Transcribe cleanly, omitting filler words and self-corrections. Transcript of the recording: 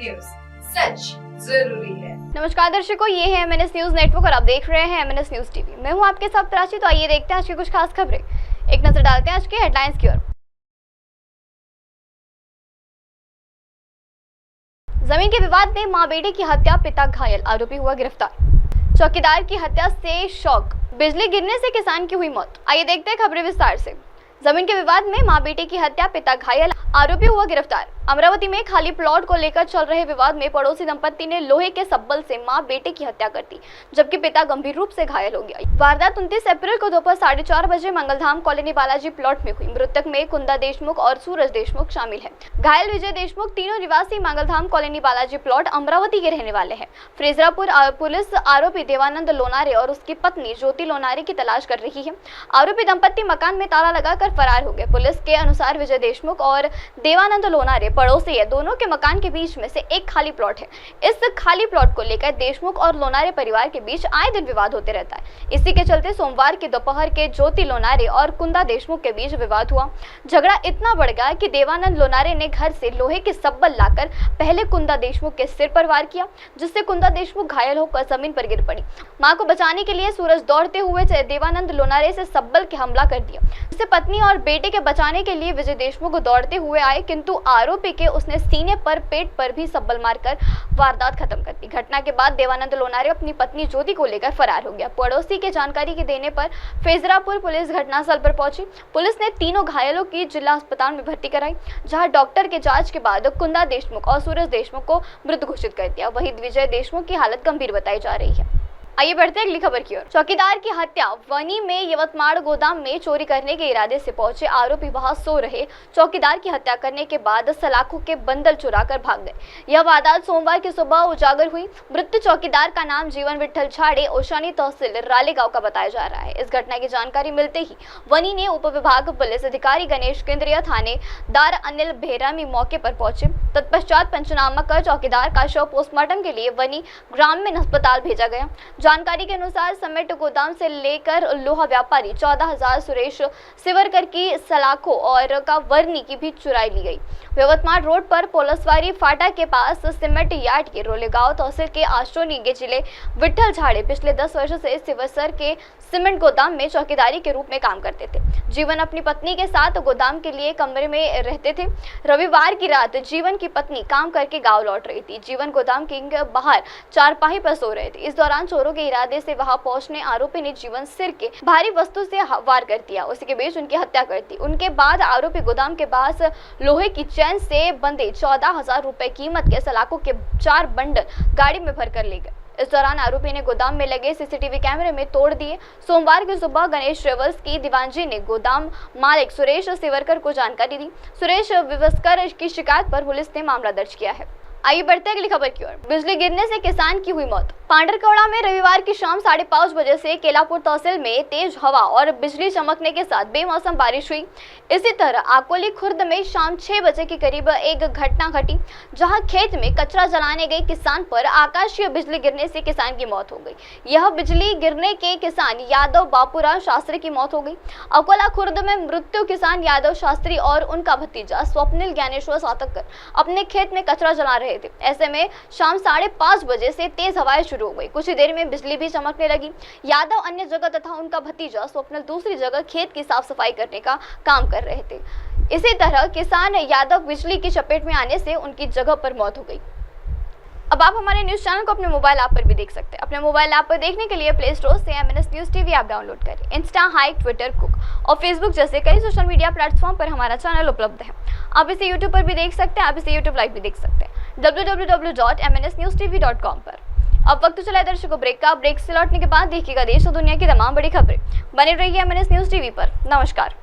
News, सच जरूरी है। नमस्कार दर्शकों, ये है एमएनएस न्यूज नेटवर्क और आप देख रहे हैं एमएनएस न्यूज टीवी। मैं हूं आपके साथ प्राची। तो आइए देखते हैं आज की कुछ खास खबरें। एक नजर डालते हैं आज के हेडलाइंस की ओर। जमीन के विवाद में मां बेटे की हत्या, पिता घायल, आरोपी हुआ गिरफ्तार। चौकीदार की हत्या से शौक, बिजली गिरने से किसान की हुई मौत। आइए देखते हैं खबरें विस्तार से। जमीन के विवाद में मां बेटे की हत्या, पिता घायल, आरोपी हुआ गिरफ्तार। अमरावती में खाली प्लॉट को लेकर चल रहे विवाद में पड़ोसी दंपत्ति ने लोहे के सब्बल से मां बेटे की हत्या कर दी, जबकि पिता गंभीर रूप से घायल हो गया। वारदात 29 अप्रैल को दोपहर 4:30 बजे मंगलधाम कॉलोनी बालाजी प्लॉट में हुई। मृतक में कुंदा देशमुख और सूरज देशमुख शामिल है। घायल विजय देशमुख तीनों निवासी मंगलधाम कॉलोनी बालाजी प्लॉट अमरावती के रहने वाले हैं। फ्रेजरापुर पुलिस आरोपी देवानंद लोनारे और उसकी पत्नी ज्योति लोनारे की तलाश कर रही है। आरोपी दंपत्ति मकान में ताला लगाकर फरार हो गए। पुलिस के अनुसार विजय देशमुख और देवानंद लोनारे पड़ोसी है। दोनों के मकान के बीच में से एक खाली प्लॉट है। इस खाली प्लॉट को लेकर देशमुख और लोनारे परिवार के बीच आए दिन विवाद होते रहता है। इसी के चलते सोमवार की दोपहर के ज्योति लोनारे और कुंदा देशमुख के बीच विवाद हुआ। झगड़ा इतना बढ़ गया कि देवानंद लोनारे ने घर से लोहे के सब्बल लाकर पहले कुंदा देशमुख के सिर पर वार किया, जिससे कुंदा देशमुख घायल होकर जमीन पर गिर पड़ी। मां को बचाने के लिए सूरज दौड़ते हुए देवानंद लोनारे से सब्बल के हमला कर दिया, जिससे पत्नी और बेटे के बचाने के लिए विजय देशमुख दौड़ते हुए आए, किंतु आरोपी के उसने सीने पर, पेट पर भी सब्बल मारकर वारदात खत्म कर दी। घटना के बाद देवानंद लोनारे अपनी पत्नी ज्योति को लेकर फरार हो गया। पड़ोसी के जानकारी के देने पर फ्रेजरापुर पुलिस घटनास्थल पर पहुंची। पुलिस ने तीनों घायलों की जिला अस्पताल में भर्ती कराई, जहां डॉक्टर के जांच के बाद कुंदा देशमुख और सूरज देशमुख को मृत घोषित कर दिया। वहीं विजय देशमुख की हालत गंभीर बताई जा रही है। आइए बढ़ते हैं अगली खबर की ओर। चौकीदार की हत्या, वनी में यवतमाड़ गोदाम में चोरी करने के इरादे से पहुंचे आरोपी वहां सो रहे चौकीदार की हत्या करने के बाद सलाखों के बंडल चुराकर भाग गए। यह वारदात सोमवार की सुबह उजागर हुई। मृत चौकीदार का नाम जीवन विठल झाड़े, ओशानी तहसील रालेगांव का बताया जा रहा है। इस घटना की जानकारी मिलते ही वनी ने उप विभाग पुलिस अधिकारी गणेश, केंद्रीय थानेदार अनिल बेहरामी मौके पर पहुंचे। तत्पश्चात पंचनामा कर चौकीदार का शव पोस्टमार्टम के लिए वनी ग्रामीण अस्पताल भेजा गया। जानकारी के अनुसार समेट गोदाम से लेकर लोहा व्यापारी 14,000 सुरेश सिवरकर की सलाखों और का वर्नी की भी चुराई ली गई। यवतमाड़ रोड पर पोलसवारी फाटा के पास सीमेंट यार्ड के रोलेगांव तहसील के आश्रोनी के जिले विठल झाड़े पिछले 10 वर्षों से सिवसर के सीमेंट गोदाम में चौकीदारी के रूप में काम करते थे। जीवन अपनी पत्नी के साथ गोदाम के लिए कमरे में रहते थे। रविवार की रात जीवन की पत्नी काम करके गांव लौट रही थी। जीवन गोदाम के बाहर चारपाई पर सो रहे थे। इस दौरान चोरों के इरादे से वहां पहुंचने आरोपी ने जीवन सिर के भारी वस्तु से वार कर दिया। उसी के बीच उनकी हत्या कर दी। उनके बाद आरोपी गोदाम के पास लोहे की चैन से बंधे 14,000 रुपए कीमत के सलाखों के 4 बंडल गाड़ी में भरकर ले गए। इस दौरान आरोपी ने गोदाम में लगे सीसीटीवी कैमरे में तोड़ दिए। सोमवार की सुबह गणेश ट्रेवल्स की दीवानजी ने गोदाम मालिक सुरेश सिवरकर को जानकारी दी। सुरेश विवस्कर की शिकायत पर पुलिस ने मामला दर्ज किया है। आइए बढ़ते हैं अगली खबर की ओर। बिजली गिरने से किसान की हुई मौत। पांडरकौड़ा में रविवार की शाम 5:30 बजे से केलापुर तहसील में तेज हवा और बिजली चमकने के साथ बेमौसम बारिश हुई। इसी तरह आकोली खुर्द में शाम 6 बजे के करीब एक घटना घटी, जहां खेत में कचरा जलाने गए किसान पर आकाशीय बिजली गिरने से किसान की मौत हो गई। यह बिजली गिरने के किसान यादव बापूराव शास्त्री की मौत हो गई। अकोला खुर्द में मृत्यु किसान यादव शास्त्री और उनका भतीजा स्वप्निल ज्ञानेश्वर सातकर अपने खेत में कचरा जला रहे थे। ऐसे में शाम 5:30 बजे से तेज हवाएं शुरू हो गई। कुछ ही देर में बिजली भी चमकने लगी। यादव अन्य जगह तथा उनका भतीजा स्वप्निल दूसरी जगह खेत की साफ सफाई करने का काम कर रहे थे। इसी तरह किसान यादव बिजली की चपेट में आने से उनकी जगह पर मौत हो गई। अब आप हमारे न्यूज चैनल को अपने मोबाइल ऐप पर भी देख सकते हैं। अपने मोबाइल ऐप पर देखने के लिए प्ले स्टोर से MNS news TV app download करें। इंस्टा, हाइक, ट्विटर, कुक और फेसबुक जैसे कई सोशल मीडिया प्लेटफॉर्म पर हमारा चैनल उपलब्ध है। आप इसे यूट्यूब पर भी देख सकते हैं। आप इसे यूट्यूब लाइव भी देख सकते हैं www.mnsnewstv.com पर। अब वक्त चला है दर्शकों ब्रेक का। ब्रेक से लौटने के बाद देखिएगा देश और दुनिया की तमाम बड़ी खबरें। बने रहिए एमएनएस न्यूज टीवी पर। नमस्कार।